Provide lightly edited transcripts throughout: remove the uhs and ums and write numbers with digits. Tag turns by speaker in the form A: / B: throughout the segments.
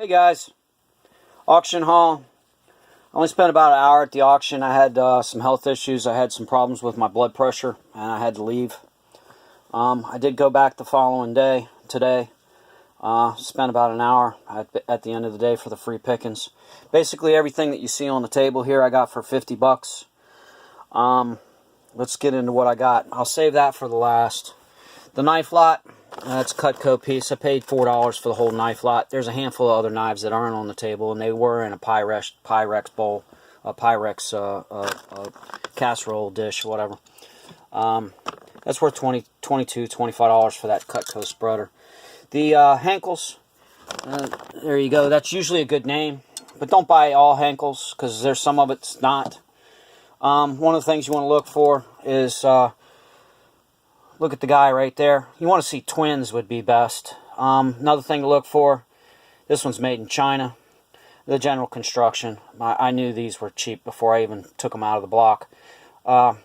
A: Hey guys, auction haul. I only spent about an hour at the auction. I had some health issues. I had some problems with my blood pressure and I had to leave. I did go back the following day, today. Spent about an hour at the end of the day for the free pickings. Basically everything that you see on the table here I got for 50 bucks. Let's get into what I got. I'll save that for the last. The knife lot. That's a Cutco piece. I paid $4 for the whole knife lot. There's a handful of other knives that aren't on the table, and they were in a Pyrex bowl, a Pyrex casserole dish, whatever. That's worth $22, $25 for that Cutco spreader. The Henkels, there you go. That's usually a good name, but don't buy all Henkels because there's some of it's not. One of the things you want to look for is look at the guy right there. You want to see twins would be best. Another thing to look for, this one's made in China. The General Construction. I knew these were cheap before I even took them out of the block. That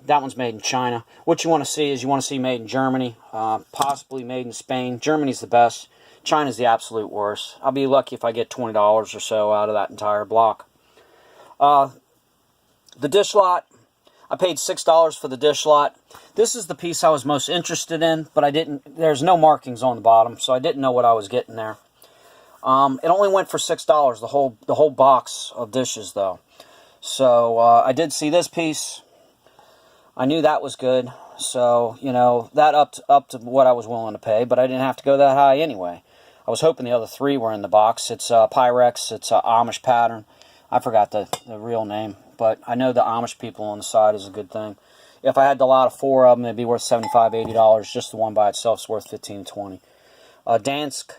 A: one's made in China. What you want to see is you want to see made in Germany, possibly made in Spain. Germany's the best. China's the absolute worst. I'll be lucky if I get $20 or so out of that entire block. The dish lot. I paid $6 for the dish lot. This is the piece I was most interested in, but there's no markings on the bottom, so I didn't know what I was getting there. It only went for $6, the whole box of dishes, though. So I did see this piece. I knew that was good, so you know that up to what I was willing to pay, but I didn't have to go that high anyway. I was hoping the other three were in the box. It's Pyrex. It's Amish pattern. I forgot the real name, but I know the Amish people on the side is a good thing. If I had the lot of 4 of them, it'd be worth $75, $80. Just the one by itself is worth $15, $20. Dansk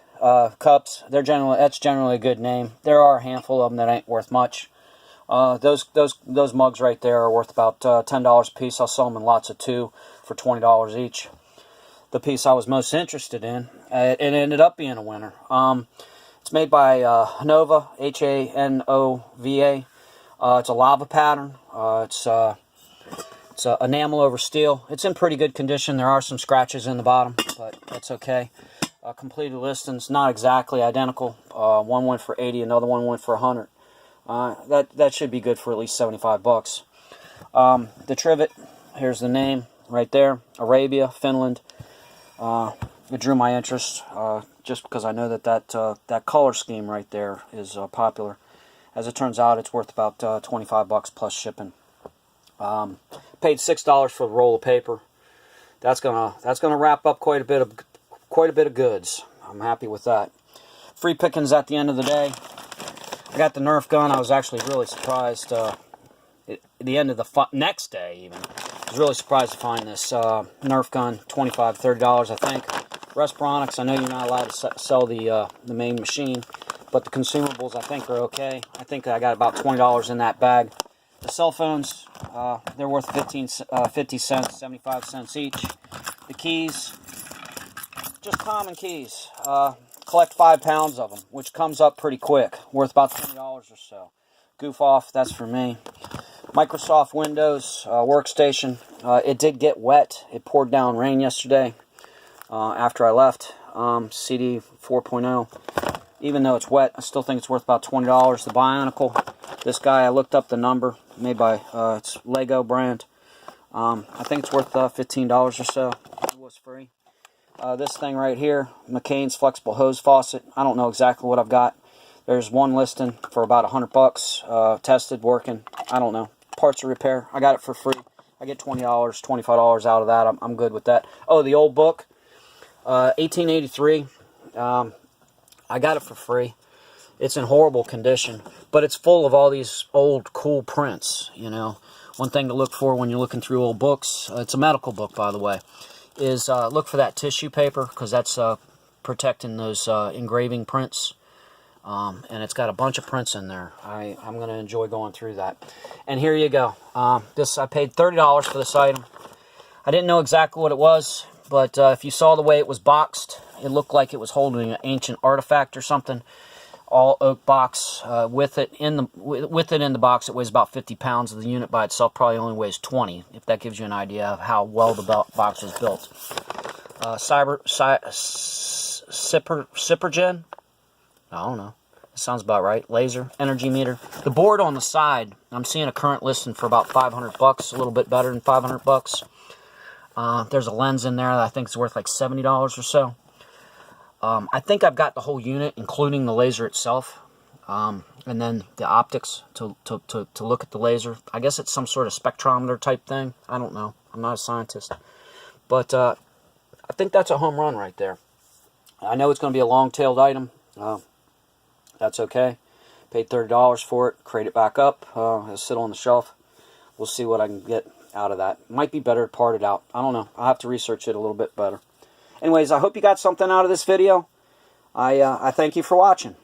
A: cups. That's generally a good name. There are a handful of them that ain't worth much. Those mugs right there are worth about $10 a piece. I'll sell them in lots of 2 for $20 each. The piece I was most interested in, it ended up being a winner. It's made by Hanova, Hanova. It's a lava pattern. It's enamel over steel. It's in pretty good condition. There are some scratches in the bottom, but that's okay. Completed listings, not exactly identical. One went for 80, another one went for 100. That should be good for at least 75 bucks. The trivet, here's the name right there. Arabia, Finland. It drew my interest just because I know that color scheme right there is popular. As it turns out, it's worth about 25 bucks plus shipping. Paid $6 for the roll of paper. That's gonna wrap up quite a bit of goods. I'm happy with that. Free pickings at the end of the day. I got the Nerf gun. I was actually really surprised. At the end of the next day, even, I was really surprised to find this Nerf gun. $25, $30, I think. Respironics. I know you're not allowed to sell the main machine, but the consumables I think are okay. I think I got about $20 in that bag. The cell phones, they're worth 50 cents, 75 cents each. The keys, just common keys. Collect 5 pounds of them, which comes up pretty quick, worth about $20 or so. Goof off, that's for me. Microsoft Windows workstation. It did get wet. It poured down rain yesterday after I left. CD 4.0. Even though it's wet, I still think it's worth about $20. The Bionicle. This guy, I looked up the number. Made by, it's Lego brand. I think it's worth $15 or so. It was free. This thing right here, McCain's flexible hose faucet. I don't know exactly what I've got. There's one listing for about 100 bucks. Tested, working. I don't know. Parts of repair. I got it for free. I get $20, $25 out of that. I'm good with that. Oh, the old book, 1883. I got it for free. It's in horrible condition, but it's full of all these old cool prints, you know. One thing to look for when you're looking through old books, it's a medical book, by the way, is look for that tissue paper, because that's protecting those engraving prints. And it's got a bunch of prints in there. I'm going to enjoy going through that. And here you go. I paid $30 for this item. I didn't know exactly what it was, but if you saw the way it was boxed, it looked like it was holding an ancient artifact or something. All oak box. With it in the box, it weighs about 50 pounds. The unit by itself probably only weighs 20, if that gives you an idea of how well the box was built. Cypergen? I don't know. Sounds about right. Laser, energy meter. The board on the side, I'm seeing a current listing for about 500 bucks, a little bit better than 500 bucks. There's a lens in there that I think is worth like $70 or so. I think I've got the whole unit, including the laser itself, and then the optics to look at the laser. I guess it's some sort of spectrometer type thing. I don't know. I'm not a scientist. But I think that's a home run right there. I know it's going to be a long-tailed item. That's okay. Paid $30 for it. Crate it back up. It'll sit on the shelf. We'll see what I can get out of that. Might be better to part it out. I don't know. I'll have to research it a little bit better. Anyways, I hope you got something out of this video. I thank you for watching.